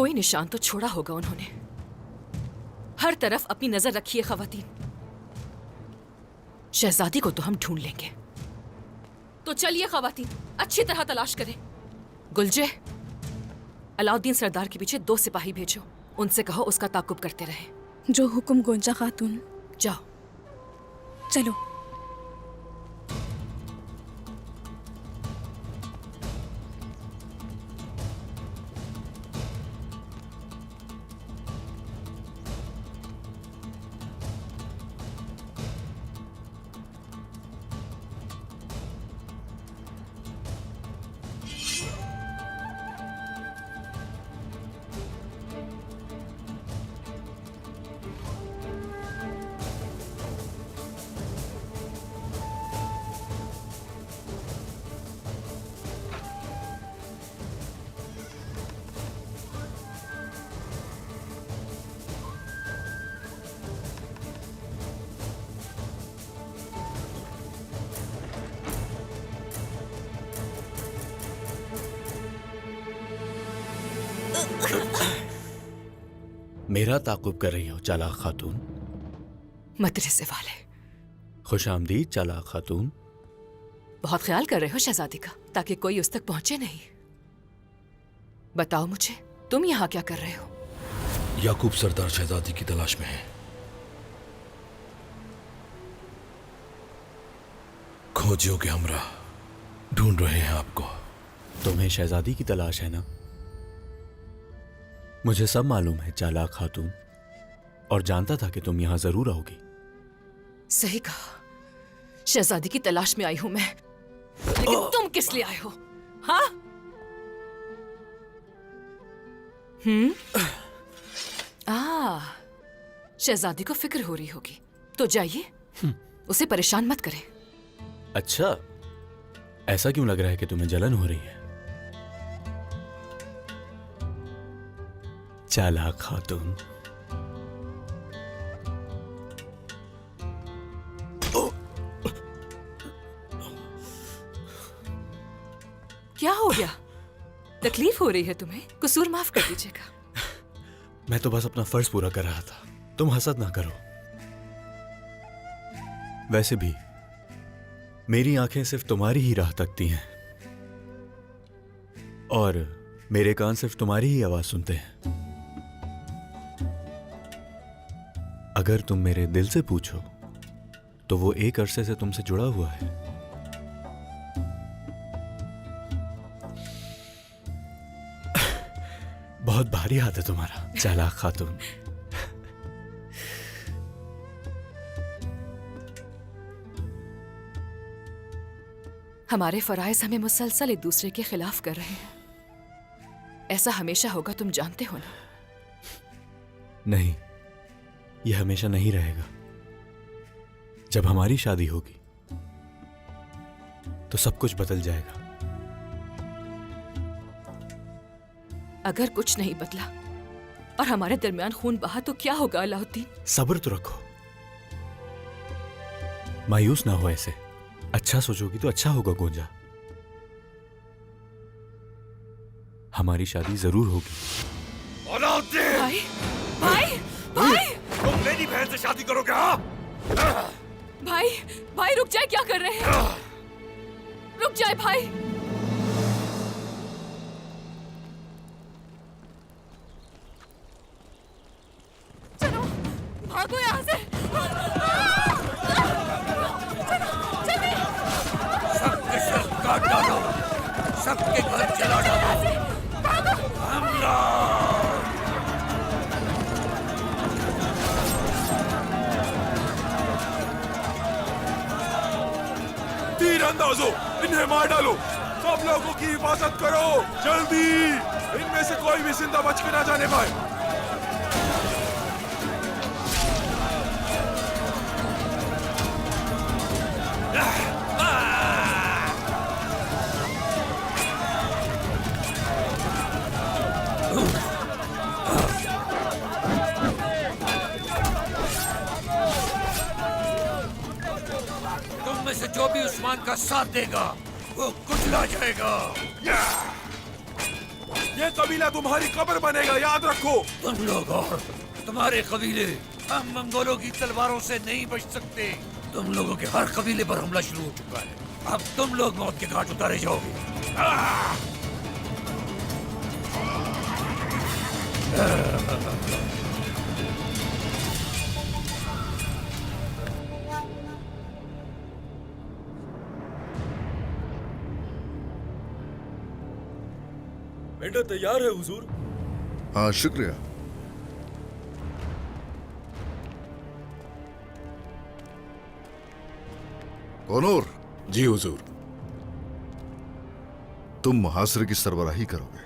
कोई निशान तो छोड़ा होगा उन्होंने। हर तरफ अपनी नजर रखी है खवातीन। शहजादी को तो हम ढूंढ लेंगे। तो चलिए खवातीन, अच्छी तरह तलाश करें। गुलजे, अलाउद्दीन सरदार के पीछे 2 सिपाही भेजो। उनसे कहो उसका ताकुब करते रहे। जो हुक्म गोंजा खातून। जाओ। चलो। मेरा ताकुब कर रही हो चालाक खातून? मदरसे वाले। खुश आमदीद चालाक खातून। बहुत ख्याल कर रहे हो शहजादी का, ताकि कोई उस तक पहुंचे नहीं। बताओ मुझे, तुम यहाँ क्या कर रहे हो? याकूब सरदार शहजादी की तलाश में है। खोजियों के हमरा ढूंढ रहे हैं आपको। तुम्हें शहजादी की तलाश है ना? मुझे सब मालूम है चालाक खातून, और जानता था कि तुम यहां जरूर आओगी। सही कहा, शहजादी की तलाश में आई हूं मैं। लेकिन तुम किस लिए आए हो? हाँ? शहजादी को फिक्र हो रही होगी, तो जाइए, उसे परेशान मत करें। अच्छा, ऐसा क्यों लग रहा है कि तुम्हें जलन हो रही है चालाक खातून? क्या हो गया? तकलीफ हो रही है तुम्हें? कसूर माफ कर दीजिएगा। मैं तो बस अपना फर्ज पूरा कर रहा था, तुम हसद ना करो। वैसे भी मेरी आंखें सिर्फ तुम्हारी ही राह तकती हैं, और मेरे कान सिर्फ तुम्हारी ही आवाज सुनते हैं। अगर तुम मेरे दिल से पूछो तो वो एक अरसे से तुमसे जुड़ा हुआ है। बहुत भारी हाथ है तुम्हारा चालाक खातून। हमारे फराइज हमें मुसलसल एक दूसरे के खिलाफ कर रहे हैं। ऐसा हमेशा होगा, तुम जानते हो ना? नहीं, यह हमेशा नहीं रहेगा। जब हमारी शादी होगी तो सब कुछ बदल जाएगा। अगर कुछ नहीं बदला और हमारे दरमियान खून बहा तो क्या होगा अलाउद्दीन? सब्र तो रखो, मायूस ना हो ऐसे। अच्छा सोचोगी तो अच्छा होगा गोंजा। हमारी शादी जरूर होगी। अलाउद्दीन! भाई, भाई, भाई! तुम मेरी बहन से शादी करोगे? हाँ? भाई, भाई रुक जाए, क्या कर रहे हैं? रुक जाए भाई। चलो, भागो यहाँ से। सबके सर काट डालो, सबके घर जला डालो। हमला! तीरंदाजों, इन्हें मार डालो। सब लोगों की हिफाजत करो, जल्दी! इनमें से कोई भी जिंदा बच के ना जाने पाए। तुम में से जो भी उस्मान का साथ देगा वो कुचला जाएगा। ये कबीला तुम्हारी कब्र बनेगा, याद रखो। तुम लोग और तुम्हारे कबीले हम मंगोलों की तलवारों से नहीं बच सकते। तुम लोगों के हर कबीले पर हमला शुरू हो चुका है। अब तुम लोग मौत के घाट उतारे जाओगे। बेटा तैयार है हुजूर। हाँ शुक्रिया। कौनूर, जी हुजूर। तुम मुहासरे की सरबराही करोगे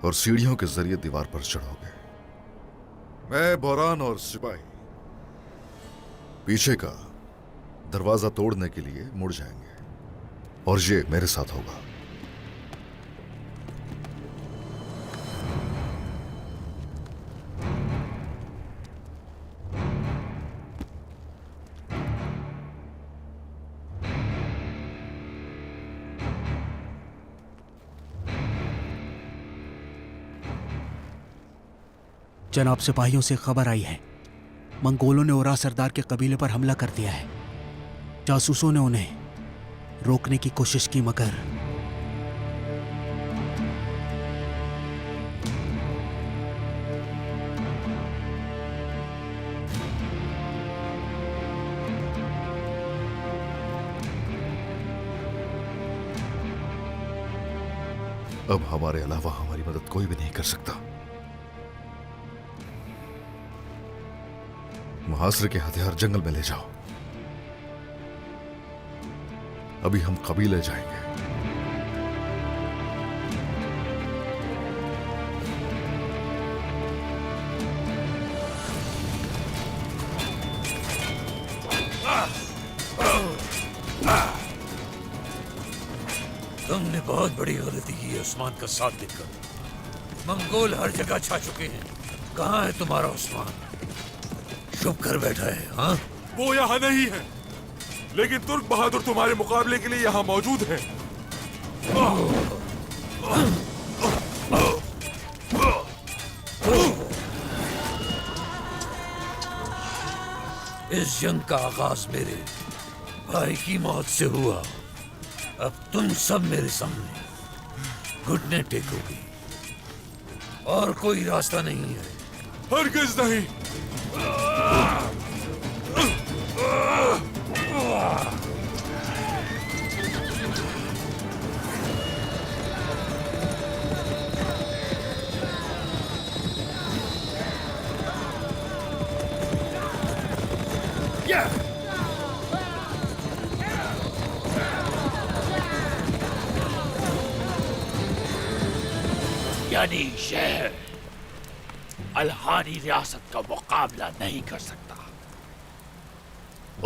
और सीढ़ियों के जरिए दीवार पर चढ़ोगे। मैं बोरान और सिपाही पीछे का दरवाजा तोड़ने के लिए मुड़ जाएंगे और ये मेरे साथ होगा। जनाब, सिपाहियों से खबर आई है, मंगोलों ने ओरा सरदार के कबीले पर हमला कर दिया है। जासूसों ने उन्हें रोकने की कोशिश की, मगर अब हमारे अलावा हमारी मदद कोई भी नहीं कर सकता। मुहासरे के हथियार जंगल में ले जाओ। अभी हम कबीले जाएंगे। तुमने बहुत बड़ी गलती की है उस्मान का साथ देकर। मंगोल हर जगह छा चुके हैं। कहाँ है तुम्हारा उस्मान? चुप कर बैठा है। हाँ, वो यहाँ नहीं है, लेकिन तुर्क बहादुर तुम्हारे मुकाबले के लिए यहाँ मौजूद है। इस जंग का आगाज मेरे भाई की मौत से हुआ। अब तुम सब मेरे सामने घुटने टेकोगे और कोई रास्ता नहीं है। हरगिज़ नहीं। यानी शहर अलहानी रियासत का मुकाबला नहीं कर सकता।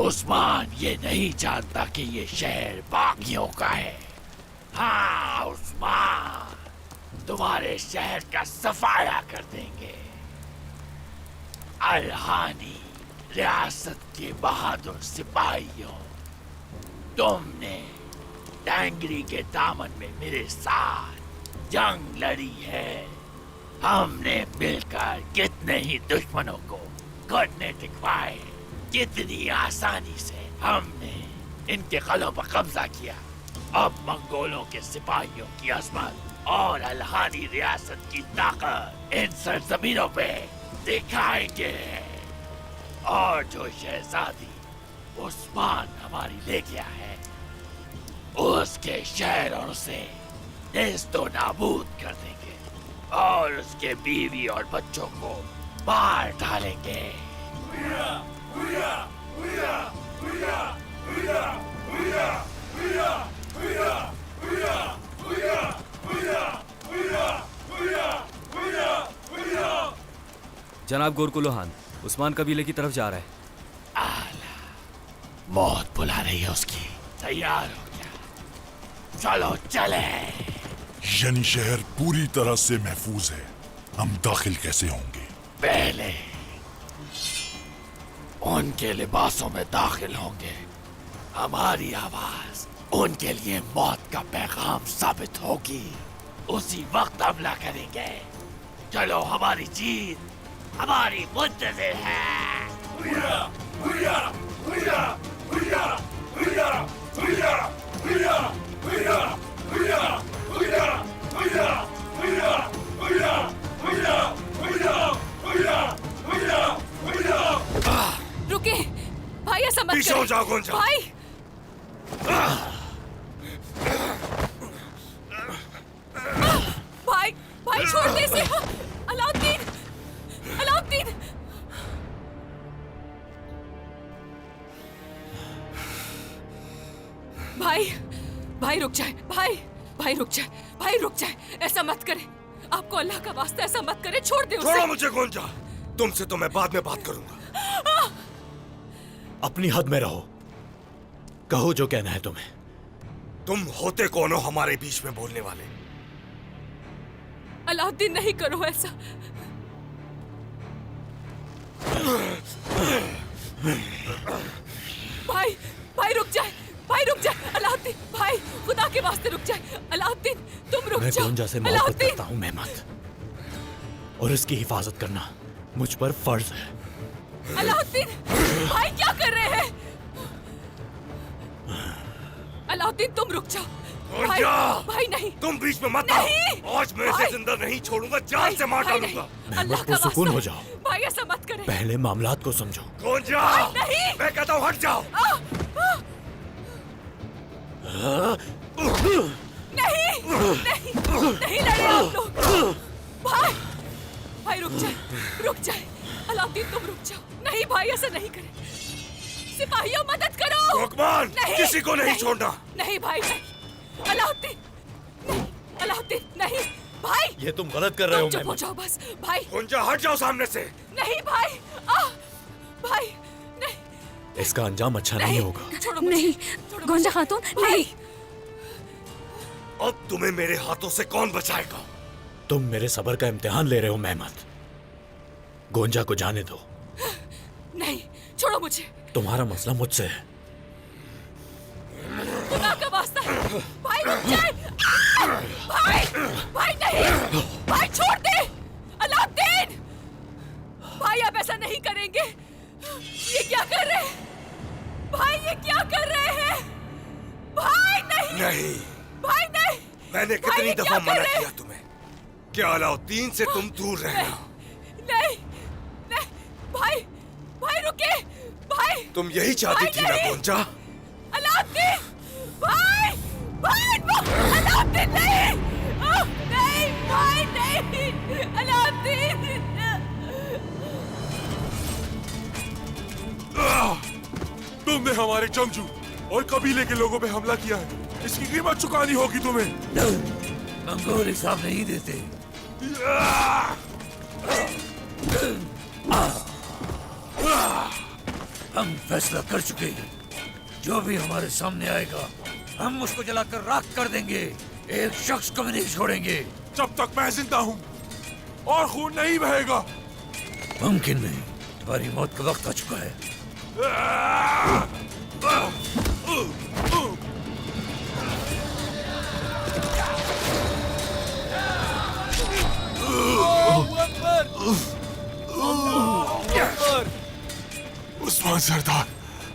उस्मान ये नहीं जानता कि ये शहर बागियों का है। हाँ उस्मान, तुम्हारे शहर का सफाया कर देंगे। अलहानी रियासत के बहादुर सिपाहियों, तुमने टैंगरी के दामन में मेरे साथ जंग लड़ी है। हमने मिलकर कितने ही दुश्मनों को घुटने टिकवाए। कितनी आसानी से हमने इनके कलों पर कब्जा किया। अब मंगोलों के सिपाहियों की अजमत और अलहानी रियासत की ताकत इन सरजमीनों पे दिखाएंगे। और जो शहजादी उस्मान हमारी ले गया है, उसके शहरों से नेस्तो नाबूद कर देंगे और उसके बीवी और बच्चों को मार डालेंगे। जनाब गोरकुलोहान, उस्मान कबीले की तरफ जा रहा है। आला, मौत बुला रही है उसकी। तैयार हो गया, चलो चले। यानी शहर पूरी तरह से महफूज है, हम दाखिल कैसे होंगे? पहले उनके लिबासों में दाखिल होंगे। हमारी आवाज उनके लिए मौत का पैगाम साबित होगी। उसी वक्त हमला करेंगे। चलो, हमारी जीत हमारी मुंतज़िर है। रुके भाई, ऐसा मत पीछे हो करें। जाओ गोंजा। भाई भाई भाई छोड़ दे इसे। अलाउद्दीन, अलाउद्दीन। भाई भाई रुक जाए, भाई रुक जाए, भाई रुक जाए, ऐसा मत करे। आपको अल्लाह का वास्ता ऐसा मत करे, छोड़ दे उसे। छोड़ो मुझे गोंजा, तुमसे तो मैं बाद में बात करूंगा। अपनी हद में रहो, कहो जो कहना है तुम्हें। तुम होते कौन हो हमारे बीच में बोलने वाले? अलाउद्दीन नहीं करो ऐसा। भाई भाई रुक जाए, भाई रुक जाए। अलाउद्दीन भाई, खुदा के वास्ते रुक जाए। अलाउद्दीन तुम रुक मैं जाओ। गोंजा से मोहब्बत करता हूं मेहमत, और इसकी हिफाजत करना मुझ पर फर्ज है। अलाउद्दीन भाई क्या कर रहे हैं? अलाउद्दीन तुम रुक जाओ। भाई, भाई नहीं, तुम बीच में मत नहीं। आओ। आज मैं इसे भाई। जिंदा नहीं छोड़ूंगा, जान से मार भाई डालूंगा। नहीं। अल्लाह का पुरसुकून वास्ता हो है। जाओ। भाई ऐसा मत करें। पहले मामलात को समझो। गोंजा, नहीं। मैं कहता हूँ हट जाओ। नहीं नहीं लड़े आप लोग। भाई भाई रुक जाए। अलाउद्दीन तुम रुक जाओ। नहीं भाई, ऐसा नहीं करें। सिपाहियों मदद करो। रुकमान, नहीं, किसी को नहीं छोड़ना। नहीं भाई नहीं। अलाउद्दीन नहीं, अलाउद्दीन नहीं। भाई ये तुम गलत कर रहे हो चुप हो मेहमत। जाओ बस। भाई गोंजा हट जाओ सामने से। नहीं भाई, भाई नहीं। इसका अंजाम अच्छा नहीं होगा। छोड़ो मुझे। नहीं, छोड़ो गोंजा मुझे। खातून, भाई, नहीं। अब तुम्हें मेरे हाथों से कौन बचाएगा? तुम मेरे सब्र का इम्तिहान ले रहे हो मेहमत। गोंजा को जाने दो। नहीं, छोड़ो मुझे। तुम्हारा मसला मुझसे है। खुदा का वास्ता है। भाई रुक जाए। भाई नहीं, भाई छोड़ दे। अलाउद्दीन भाई, आप ऐसा नहीं करेंगे। ये क्या कर रहे हैं? भाई ये क्या कर रहे हैं? भाई नहीं, नहीं, भाई नहीं। मैंने भाई, कितनी ये दफा क्या कर मना रहे हैं? किया तुम्हें? क्या अलाउद्दीन से तुम दूर रहना। नहीं नहीं, भाई भाई रुके। भाई तुम यही चाहती भाई, थी ना नहीं। गोंजा? अलाउद्दीन भाई, अलाउद्दीन नहीं। नहीं भाई नहीं। अलाउद्दीन तुमने हमारे जंगजू और कबीले के लोगों पे हमला किया है। इसकी कीमत चुकानी होगी तुम्हें। मंगोल हिसाब नहीं देते। हम फैसला कर चुके हैं। जो भी हमारे सामने आएगा हम उसको जलाकर राख कर देंगे। एक शख्स को भी नहीं छोड़ेंगे। जब तक मैं जिंदा हूँ और खून नहीं बहेगा। मुमकिन नहीं, तुम्हारी मौत का वक्त आ चुका है। उस्मान सरदार,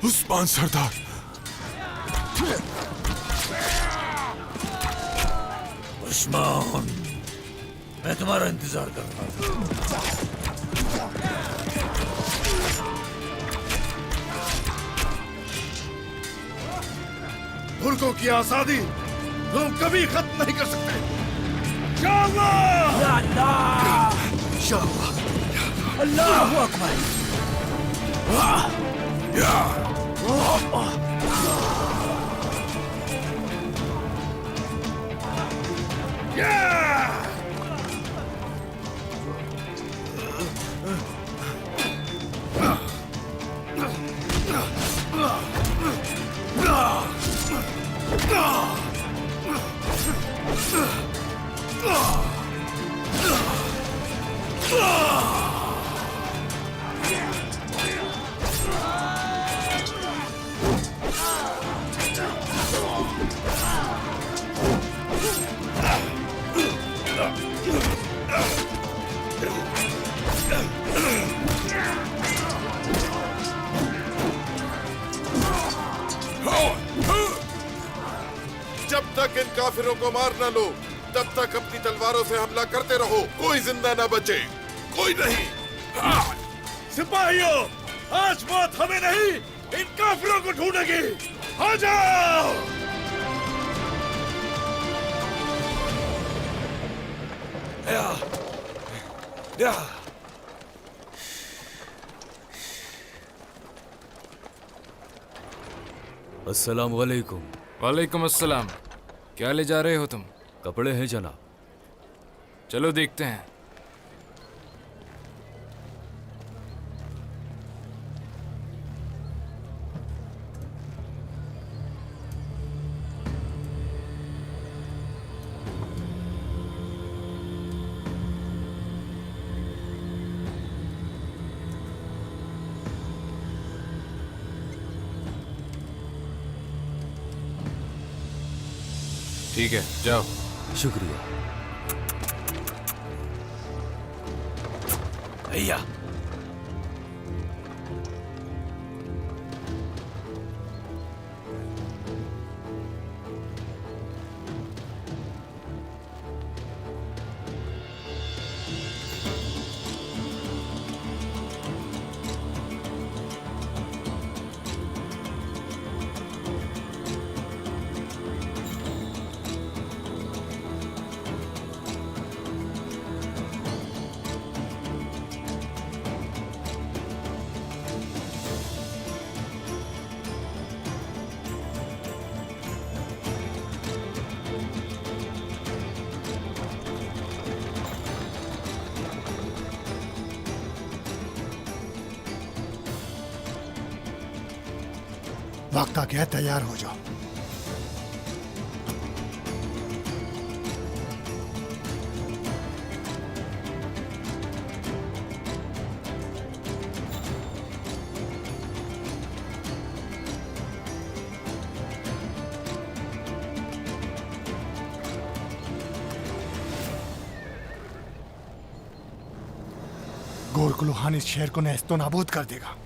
उस्मान सरदार। उस्मान, मैं तुम्हारा इंतजार कर रहा था। मुल्कों की आजादी तुम कभी खत्म नहीं कर सकते। अल्लाहू अकबर। काफिरों को मार न लो, तब तक अपनी तलवारों से हमला करते रहो। कोई जिंदा न बचे, कोई नहीं। सिपाहियों, आज मौत हमें नहीं, इन काफिरों को ढूंढेगी। आ जाओ। अस्सलाम वालेकुम। वालेकुम अस्सलाम। क्या ले जा रहे हो तुम? कपड़े हैं जनाब। चलो देखते हैं। ठीक है, जाओ। शुक्रिया भैया, वक्त आ गया, तैयार हो जाओ। गोरकुलुहान इस शहर को नेस्तो नाबूद कर देगा।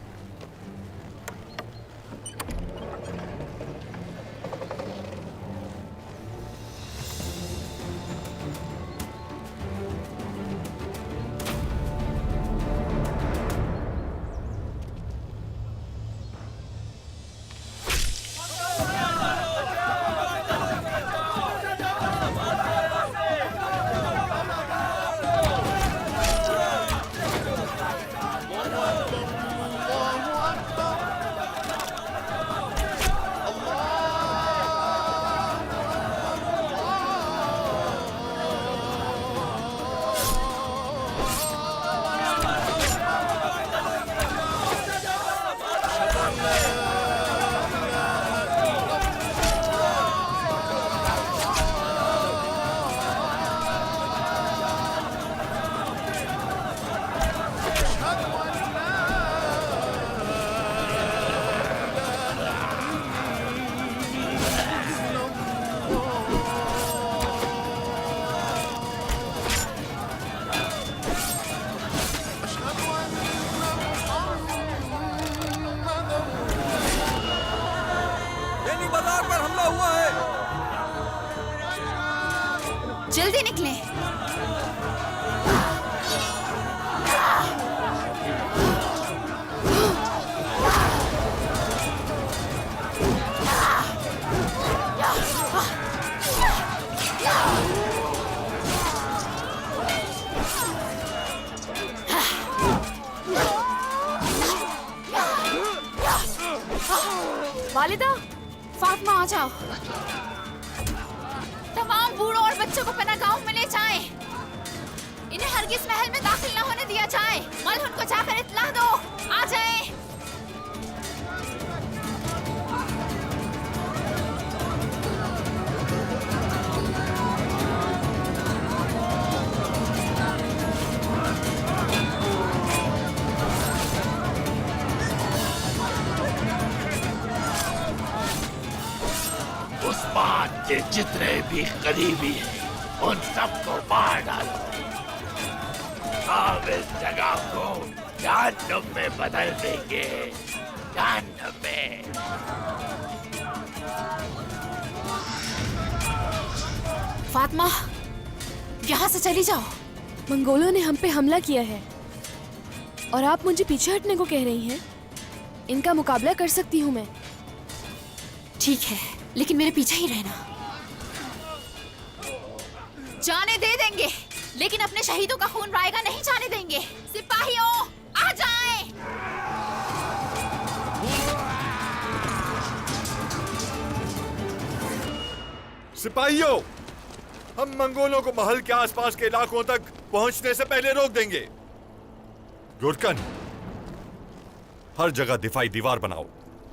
जल्दी निकले। वालिदा, फातिमा आ जाओ। तमाम बूढ़ों और बच्चों को पनाह गांव में ले जाएं। इन्हें हरगिज महल में दाखिल न होने दिया जाए। मलहुन को जाकर इत्तला दो, आ जाएं। उस्मान के जितने भी करीबी हैं, उन सबको मार डालो। हम इस जगह को जहन्नुम में बदल देंगे, जहन्नुम में। फातिमा, यहाँ से चली जाओ। मंगोलों ने हम पे हमला किया है और आप मुझे पीछे हटने को कह रही हैं। इनका मुकाबला कर सकती हूँ मैं। ठीक है, लेकिन मेरे पीछे ही रहना। जाने दे देंगे, लेकिन अपने शहीदों का खून रायगा नहीं जाने देंगे। सिपाहियों, आ जाएं। सिपाहियों, हम मंगोलों को महल के आसपास के इलाकों तक पहुंचने से पहले रोक देंगे। गुरकन, हर जगह दिफाई दीवार बनाओ,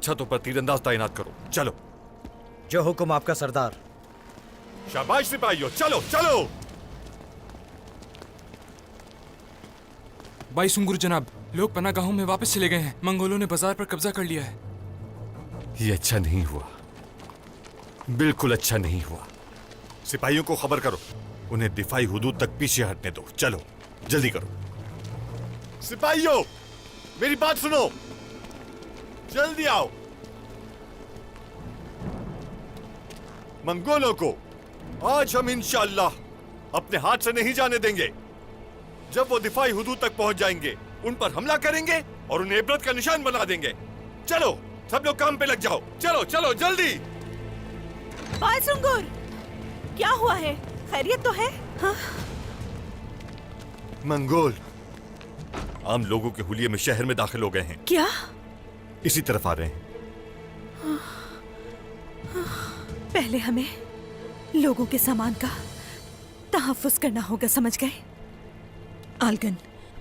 छतों पर तीरंदाज तैनात करो। चलो। जो हुक्म आपका सरदार। शाबाश सिपाहियों, चलो चलो। भाई सुंगुर जनाब, लोग पनागाहों में वापस चले गए हैं। मंगोलों ने बाजार पर कब्जा कर लिया है। ये अच्छा नहीं हुआ, बिल्कुल अच्छा नहीं हुआ। सिपाहियों को खबर करो, उन्हें दिफाई हुदूद तक पीछे हटने दो। चलो, जल्दी करो। सिपाहियों, मेरी बात सुनो, जल्दी आओ। मंगोलों को आज हम इंशाअल्लाह अपने हाथ से नहीं जाने देंगे। जब वो दिफाई हुदूद तक पहुंच जाएंगे, उन पर हमला करेंगे और उन्हें इबरत का निशान बना देंगे। चलो, सब लोग काम पे लग जाओ। चलो चलो जल्दी। भाई सुंगुर, क्या हुआ है? खैरियत तो है? हाँ? मंगोल आम लोगों के हुलिये में शहर में दाखिल हो गए हैं। क्या? इसी तरफ आ रहे हैं। पहले हमें लोगों के सामान का तहफ्फुज करना होगा, समझ गए? आलगन,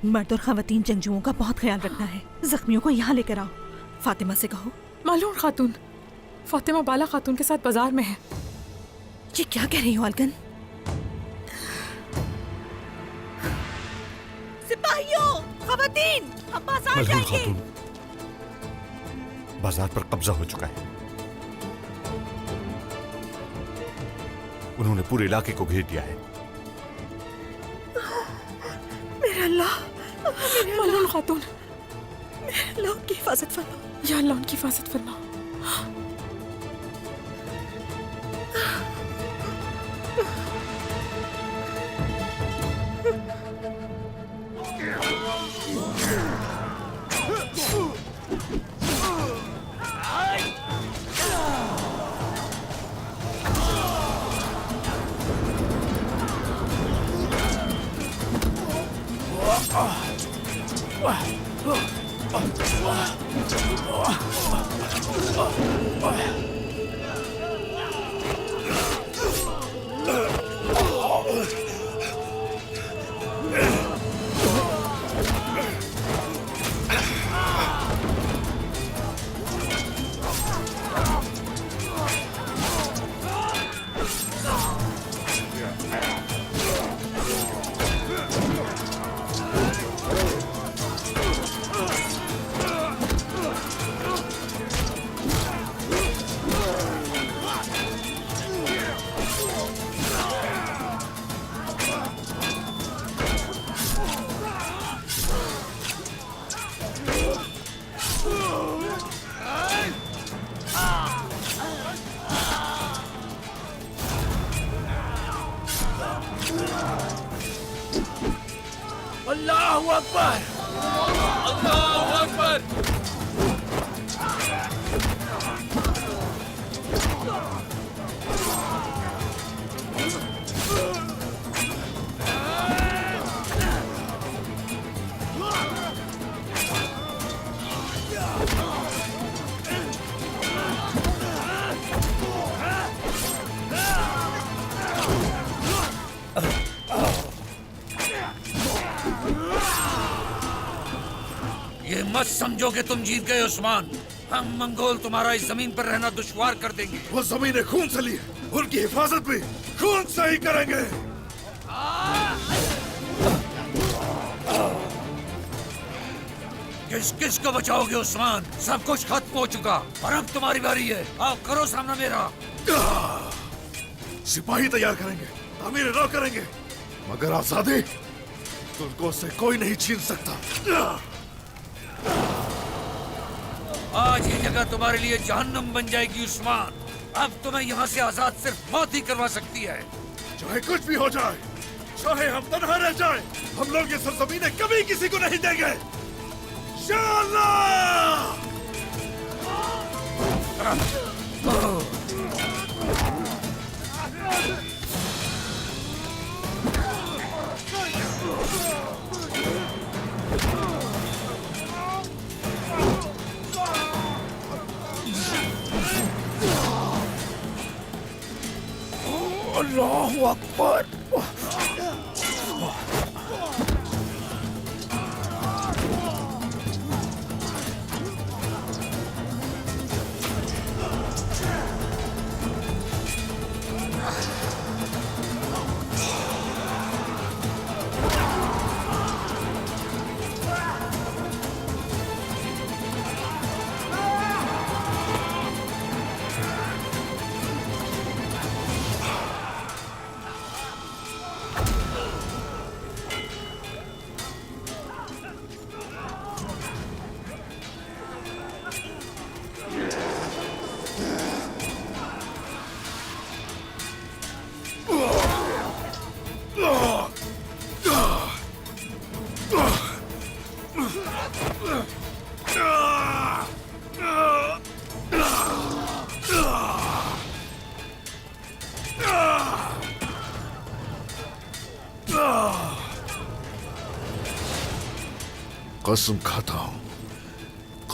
मर्द और खवातीन जंगजुओं का बहुत ख्याल रखना है। जख्मियों को यहाँ लेकर आओ। फातिमा से कहो। मालूम खातून, फातिमा बाला खातून के साथ बाजार में है। ये क्या कह रही हो आलगन? सिपाहियों, खवातीन, हम बाजार जाएंगे। खातून, बाजार पर कब्जा हो चुका है। उन्होंने पूरे इलाके को घेर दिया है। मेरा अल्लाह, मालूम खातून, अल्लाह उनकी हिफाजत फरमा। या अल्लाह उनकी हिफाजत फरमा। अल्लाहू अकबर, अल्लाहू अकबर। ये मत समझो कि तुम जीत गए उस्मान। हम मंगोल तुम्हारा इस जमीन पर रहना दुश्वार कर देंगे। वो जमीन खून से ली है, उनकी हिफाजत भी खून से ही करेंगे। किस किस को बचाओगे उस्मान? सब कुछ खत्म हो चुका और अब तुम्हारी बारी है। आओ करो सामना मेरा। सिपाही तैयार करेंगे, अमीर रौ करेंगे, मगर आजादी तुमको से कोई नहीं छीन सकता। आज ये जगह तुम्हारे लिए जहन्नुम बन जाएगी उस्मान। अब तुम्हें यहाँ से आजाद सिर्फ मौत ही करवा सकती है। चाहे कुछ भी हो जाए, चाहे हम तन्हा रह जाए, हम लोग ये सरजमीनें कभी किसी को नहीं देंगे। इंशाअल्लाह। अल्लाहु अकबर।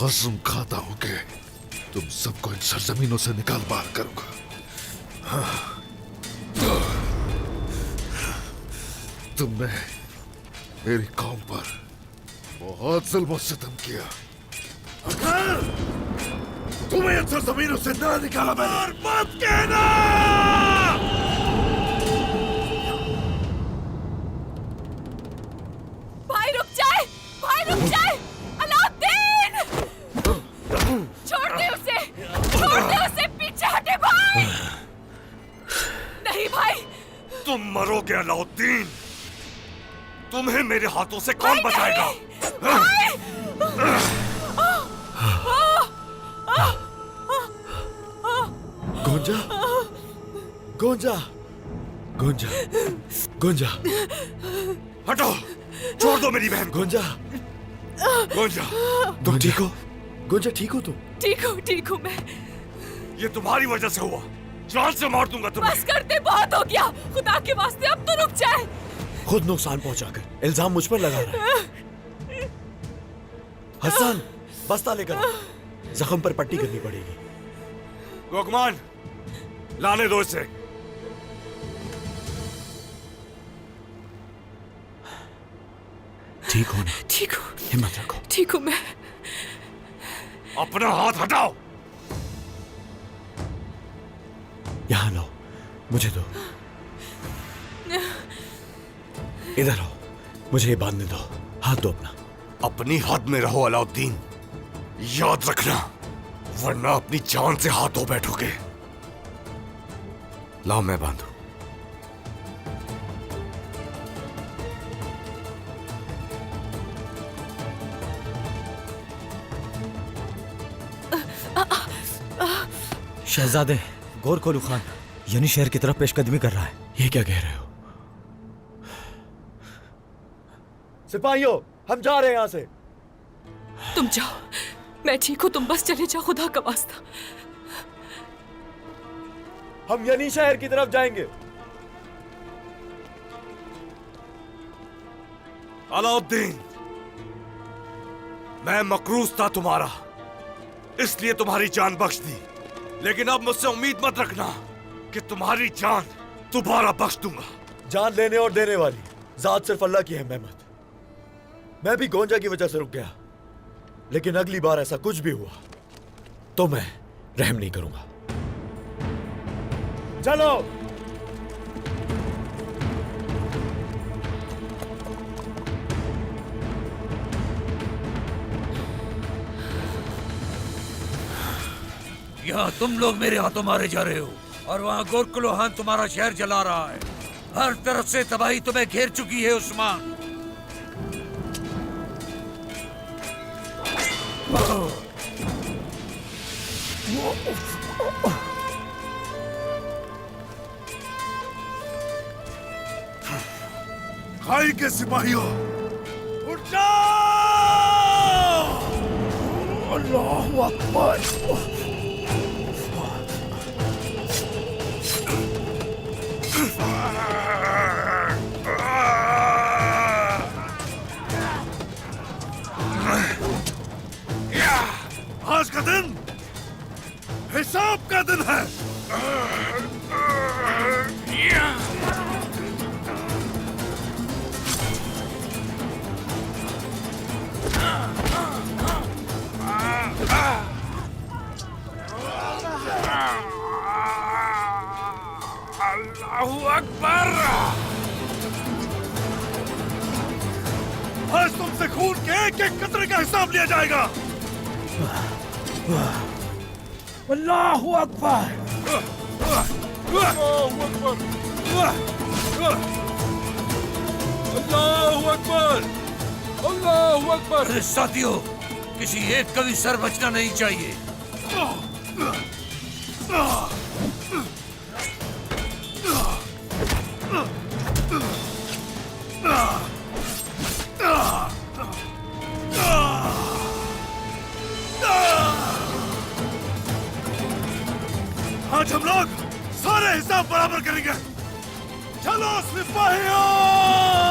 कसम खाता हूं कि तुम सबको इन सरजमीनों से निकाल बाहर करूंगा। तुमने मेरी कौम पर बहुत जुल्म और सितम किया। अगर तुम्हें इन सरजमीनों से ना निकाला मैंने, मत कहना। भाई रुक जाए, भाई रुक जाए। अलाउद्दीन, छोड़ दे उसे, छोड़ दे उसे, पीछे हटे भाई। नहीं भाई, तुम मरोगे अलाउद्दीन। तुम्हें मेरे हाथों से कौन बचाएगा? गोंजा, गोंजा, गोंजा, गोंजा, हटो, छोड़ दो मेरी बहन। गोंजा, गोंजा, तुम ठीक हो? गोंजा ठीक हो तुम? ठीक हूँ मैं। ये तुम्हारी वजह से हुआ। जान से मार दूंगा तुम्हें। बस करते, बहुत हो गया। खुदा के वास्ते अब तो रुक जाए। खुद नुकसान पहुंचाकर इल्जाम मुझ पर लगा रहा है। हसन, बस्ता लेकर आओ। जख्म पर पट्टी करनी पड़ेगी। लोकमान, लाने दो इसे। ठीक हो ना? ठीक हूँ, हिम्मत रखो। ठीक हूँ मैं। अपना हाथ हटाओ। यहां लो, मुझे दो। इधर आओ, मुझे ये बांधने दो। हाथ दो अपना। अपनी हद में रहो अलाउद्दीन, याद रखना, वरना अपनी जान से हाथ धो बैठोगे। लाओ मैं बांधू। शहजादे, गौर खोलू खान यानी शहर की तरफ पेशकदमी कर रहा है। ये क्या कह रहे हो? सिपाहियों, हम जा रहे हैं यहाँ से। तुम जाओ, मैं ठीक हूँ। तुम बस चले जाओ, खुदा का वास्ता। हम यानी शहर की तरफ जाएंगे। अलाउद्दीन, मैं मकरूज था तुम्हारा, इसलिए तुम्हारी जान बख्श दी। लेकिन अब मुझसे उम्मीद मत रखना कि तुम्हारी जान दोबारा बख्श दूंगा। जान लेने और देने वाली जात सिर्फ अल्लाह की है मेहमत। मैं भी गोंजा की वजह से रुक गया, लेकिन अगली बार ऐसा कुछ भी हुआ तो मैं रहम नहीं करूंगा। चलो। यहाँ तुम लोग मेरे हाथों मारे जा रहे हो और वहाँ गोरकुलोहान तुम्हारा शहर जला रहा है। हर तरफ से तबाही तुम्हें घेर चुकी है उस्मान। भाई के सिपाहियों, उठ जाओ! अल्लाहु अकबर! आज का दिन हिसाब का दिन है। अल्लाहू अकबर! आज तुमसे खून के एक एक कतरे का हिसाब लिया जाएगा। अल्लाहू अकबर! अल्लाहू अकबर! अल्लाहू अकबर! अल्लाहू अकबर! अरे साथियों, किसी एक का भी सर बचना नहीं चाहिए। आज हम लोग सारे हिसाब बराबर करेंगे। चलो सिपाहियों!